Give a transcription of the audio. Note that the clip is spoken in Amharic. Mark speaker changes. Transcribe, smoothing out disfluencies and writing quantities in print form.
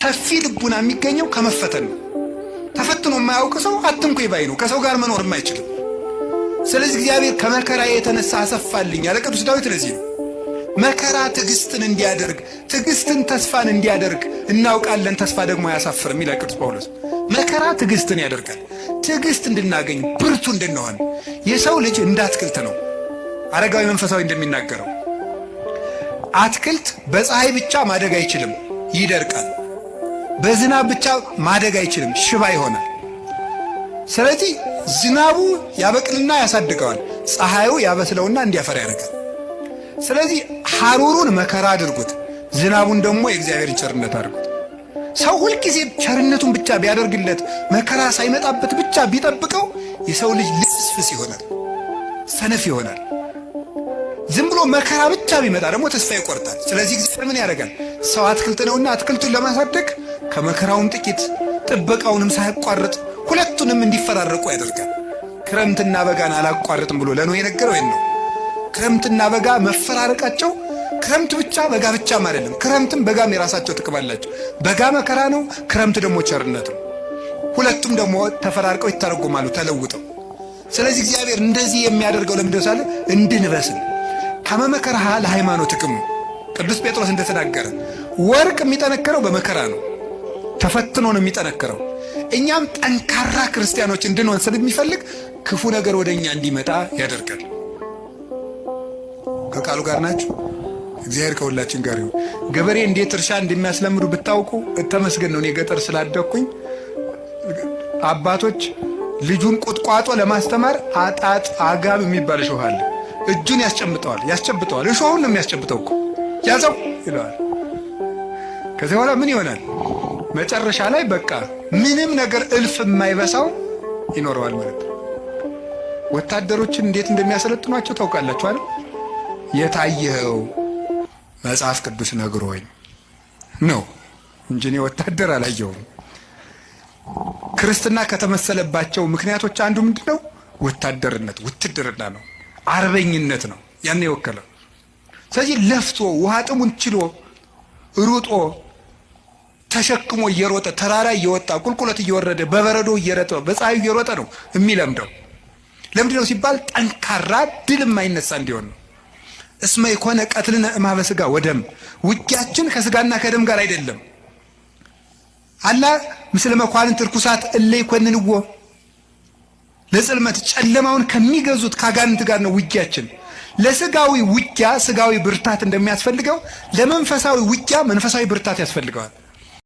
Speaker 1: ሰፊ ልቡና የሚገኘው ከመፈተን ነው። ተፈትኖ የማያውቅ ሰው አትንኩኝ ባይ ነው። ከሰው ጋር መኖር የማይችልም። ስለዚህ እግዚአብሔር ከመከራ የተነሳ አሰፋልኝ ያለ ቅዱስ ዳዊት ለዚህ ነው። መከራ ትዕግስትን እንዲያደርግ፣ ትዕግስትን ተስፋን እንዲያደርግ እናውቃለን። ተስፋ ደግሞ አያሳፍርም ይላል ቅዱስ ጳውሎስ። መከራ ትዕግስትን ያደርጋል። ትዕግስት እንድናገኝ ብርቱ እንድንሆን። የሰው ልጅ እንደ አትክልት ነው። አረጋዊ መንፈሳዊ እንደሚናገረው አትክልት በፀሐይ ብቻ ማደግ አይችልም፣ ይደርቃል። በዝናብ ብቻ ማደግ አይችልም፣ ሽባ ይሆናል። ስለዚህ ዝናቡ ያበቅልና ያሳድገዋል፣ ፀሐዩ ያበስለውና እንዲያፈራ ያደርጋል። ስለዚህ ሐሩሩን መከራ አድርጉት፣ ዝናቡን ደግሞ የእግዚአብሔርን ቸርነት አድርጉት። ሰው ሁልጊዜ ቸርነቱን ብቻ ቢያደርግለት መከራ ሳይመጣበት ብቻ ቢጠብቀው የሰው ልጅ ልፍስፍስ ይሆናል፣ ሰነፍ ይሆናል። ዝም ብሎ መከራ ብቻ ቢመጣ ደግሞ ተስፋ ይቆርጣል። ስለዚህ እግዚአብሔር ምን ያደርጋል? ሰው አትክልት ነውና አትክልቱን ለማሳደግ ከመከራውም ጥቂት ጥበቃውንም ሳያቋርጥ ሁለቱንም እንዲፈራረቁ ያደርጋል። ክረምትና በጋን አላቋርጥም ብሎ ለኖህ የነገረው ይሄን ነው። ክረምትና በጋ መፈራረቃቸው ክረምት ብቻ በጋ ብቻም አይደለም። ክረምትም በጋም የራሳቸው ጥቅም አላቸው። በጋ መከራ ነው፣ ክረምት ደግሞ ቸርነት ነው። ሁለቱም ደግሞ ተፈራርቀው ይተረጎማሉ ተለውጠው። ስለዚህ እግዚአብሔር እንደዚህ የሚያደርገው ለምንድነው ሳለ እንድንበስል ከመመከራ ለሃይማኖት ጥቅም ነው። ቅዱስ ጴጥሮስ እንደተናገረ ወርቅ የሚጠነከረው በመከራ ነው፣ ተፈትኖ ነው የሚጠነከረው። እኛም ጠንካራ ክርስቲያኖች እንድንሆን ስለሚፈልግ ክፉ ነገር ወደኛ እንዲመጣ ያደርጋል። ከቃሉ ጋር ናችሁ። እግዚአብሔር ከሁላችን ጋር ይሁን። ገበሬ እንዴት እርሻ እንደሚያስለምዱ ብታውቁ ተመስገን ነው። እኔ ገጠር ስላደኩኝ አባቶች ልጁን ቁጥቋጦ ለማስተማር አጣጥ አጋም የሚባል እሾህ አለ። እጁን ያስጨብጠዋል። እሾሁን ነው የሚያስጨብጠው እኮ ያዘው ይለዋል። ከዚህ በኋላ ምን ይሆናል? መጨረሻ ላይ በቃ ምንም ነገር እልፍ የማይበሳው ይኖረዋል ማለት ነው። ወታደሮችን እንዴት እንደሚያሰለጥኗቸው ታውቃላችሁ አይደል? የታየኸው መጽሐፍ ቅዱስ ነግሮኝ ነው እንጂ እኔ ወታደር አላየሁም። ክርስትና ከተመሰለባቸው ምክንያቶች አንዱ ምንድነው? ወታደርነት፣ ውትድርና ነው፣ አርበኝነት ነው ያን የወከለው። ስለዚህ ለፍቶ ውሃ ጥሙን ችሎ ሩጦ ተሸክሞ እየሮጠ ተራራ እየወጣ ቁልቁለት እየወረደ በበረዶ እየረጠ በፀሐዩ እየሮጠ ነው የሚለምደው። ለምንድነው ሲባል ጠንካራ ድል የማይነሳ እንዲሆን ነው። እስመ ይኮነ ቀትልነ እምኀበ ሥጋ ወደም፣ ውጊያችን ከስጋና ከደም ጋር አይደለም። አላ ምስለ መኳንንት ርኩሳት እለ ይኮንንዎ፣ ለጽልመት ጨለማውን ከሚገዙት ከአጋንንት ጋር ነው ውጊያችን። ለስጋዊ ውጊያ ስጋዊ ብርታት እንደሚያስፈልገው ለመንፈሳዊ ውጊያ መንፈሳዊ ብርታት ያስፈልገዋል።